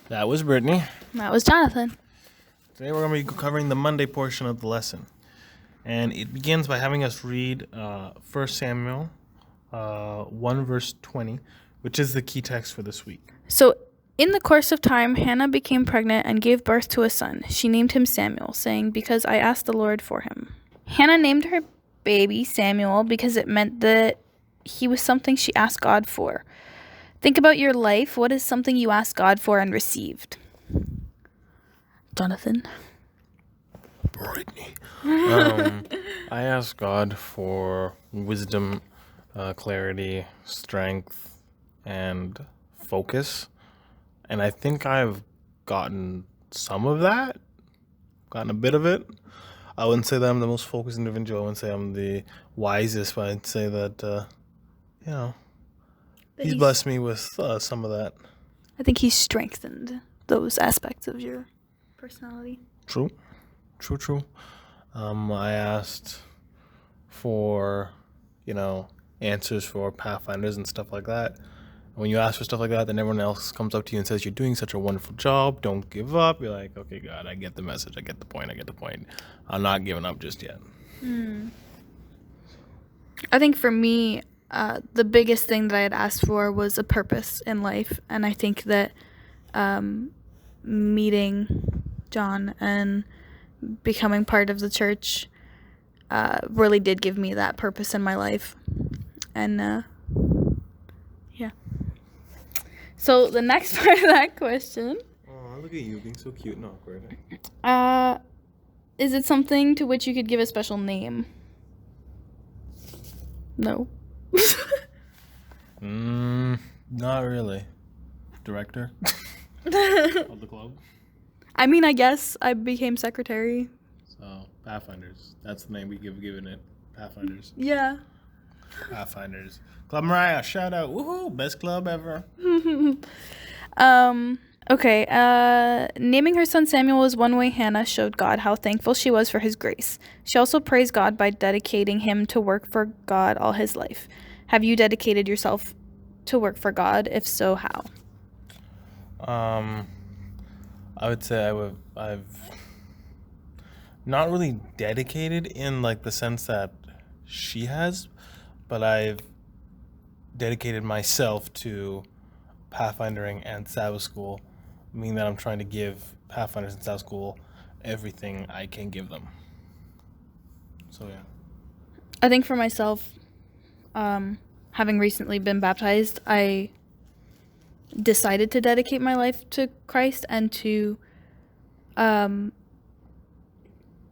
That was Brittany. That was Jonathan. Today we're going to be covering the Monday portion of the lesson. And it begins by having us read 1 Samuel 1 verse 20, which is the key text for this week. So, in the course of time, Hannah became pregnant and gave birth to a son. She named him Samuel, saying, "Because I asked the Lord for him." Hannah named her baby Samuel because it meant that he was something she asked God for. Think about your life. What is something you asked God for and received? Jonathan? Brittany. I asked God for wisdom, clarity, strength, and focus. And I think I've gotten some of that, gotten a bit of it. I wouldn't say that I'm the most focused individual. I wouldn't say I'm the wisest, but I'd say that, He's blessed me with some of that. I think He's strengthened those aspects of your personality. True. I asked for, answers for Pathfinders and stuff like that. When you ask for stuff like that, then everyone else comes up to you and says, "You're doing such a wonderful job. Don't give up." You're like, "Okay, God, I get the message. I get the point. I'm not giving up just yet." I think for me, the biggest thing that I had asked for was a purpose in life. And I think that meeting John and becoming part of the church really did give me that purpose in my life. And yeah. So the next part of that question. Oh, look at you being so cute and awkward. Is it something to which you could give a special name? No. Not really. Director of the club. I mean, I guess I became secretary. So, Pathfinders. That's the name we've given it. Pathfinders. Yeah. Pathfinders. Club Mariah, shout out. Woohoo! Best club ever. Okay. Naming her son Samuel was one way Hannah showed God how thankful she was for his grace. She also praised God by dedicating him to work for God all his life. Have you dedicated yourself to work for God? If so, how? I would say I've not really dedicated in like the sense that she has, but I've dedicated myself to Pathfindering and Sabbath School, meaning that I'm trying to give Pathfinders and Sabbath School everything I can give them. So yeah. I think for myself, having recently been baptized, I decided to dedicate my life to Christ and to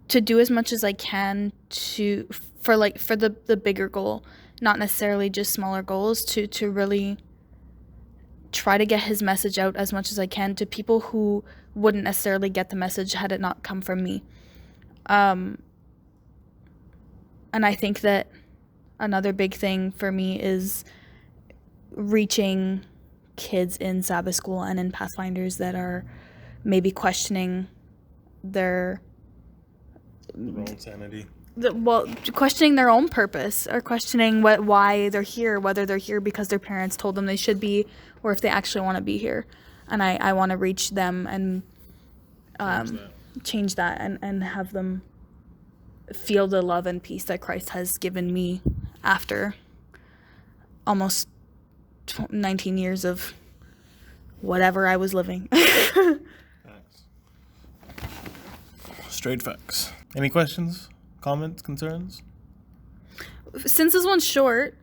do as much as I can for the bigger goal, not necessarily just smaller goals, to really try to get his message out as much as I can to people who wouldn't necessarily get the message had it not come from me. And I think that another big thing for me is reaching kids in Sabbath School and in Pathfinders that are maybe questioning their own sanity. Questioning their own purpose, or questioning why they're here, whether they're here because their parents told them they should be, or if they actually want to be here. And I want to reach them and change that and have them feel the love and peace that Christ has given me after almost 19 years of whatever I was living. Facts. Straight facts. Any questions? Comments, concerns? Since this one's short,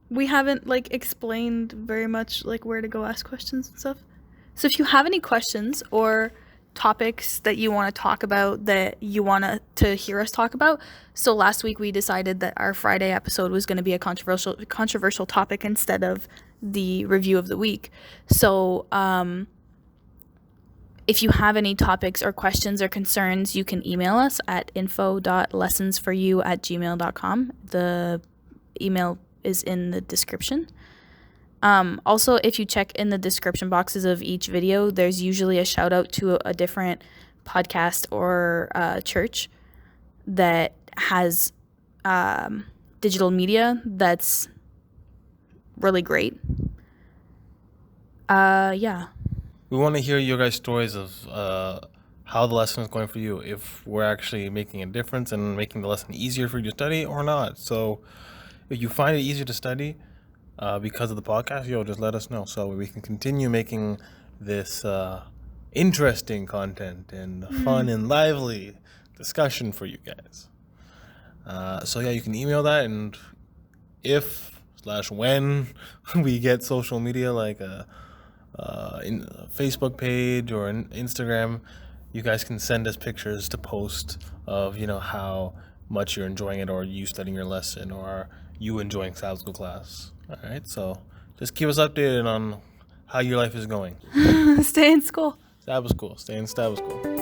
we haven't explained very much where to go ask questions and stuff. So if you have any questions or topics that you want to talk about that you want to hear us talk about. So last week we decided that our Friday episode was going to be a controversial topic instead of the review of the week. So if you have any topics or questions or concerns, you can email us at info.lessonsforyou@gmail.com. The email is in the description. Also, if you check in the description boxes of each video, there's usually a shout out to a different podcast or church that has digital media that's really great. Yeah. We want to hear your guys' stories of how the lesson is going for you. If we're actually making a difference and making the lesson easier for you to study or not. So if you find it easier to study because of the podcast, just let us know so we can continue making this interesting content and fun and lively discussion for you guys. So you can email that, and if/when we get social media like a Facebook page or an Instagram, you guys can send us pictures to post of how much you're enjoying it, or you studying your lesson, or you enjoying Sabbath school class. All right, so just keep us updated on how your life is going. Stay in school. Sabbath school, stay in Sabbath school.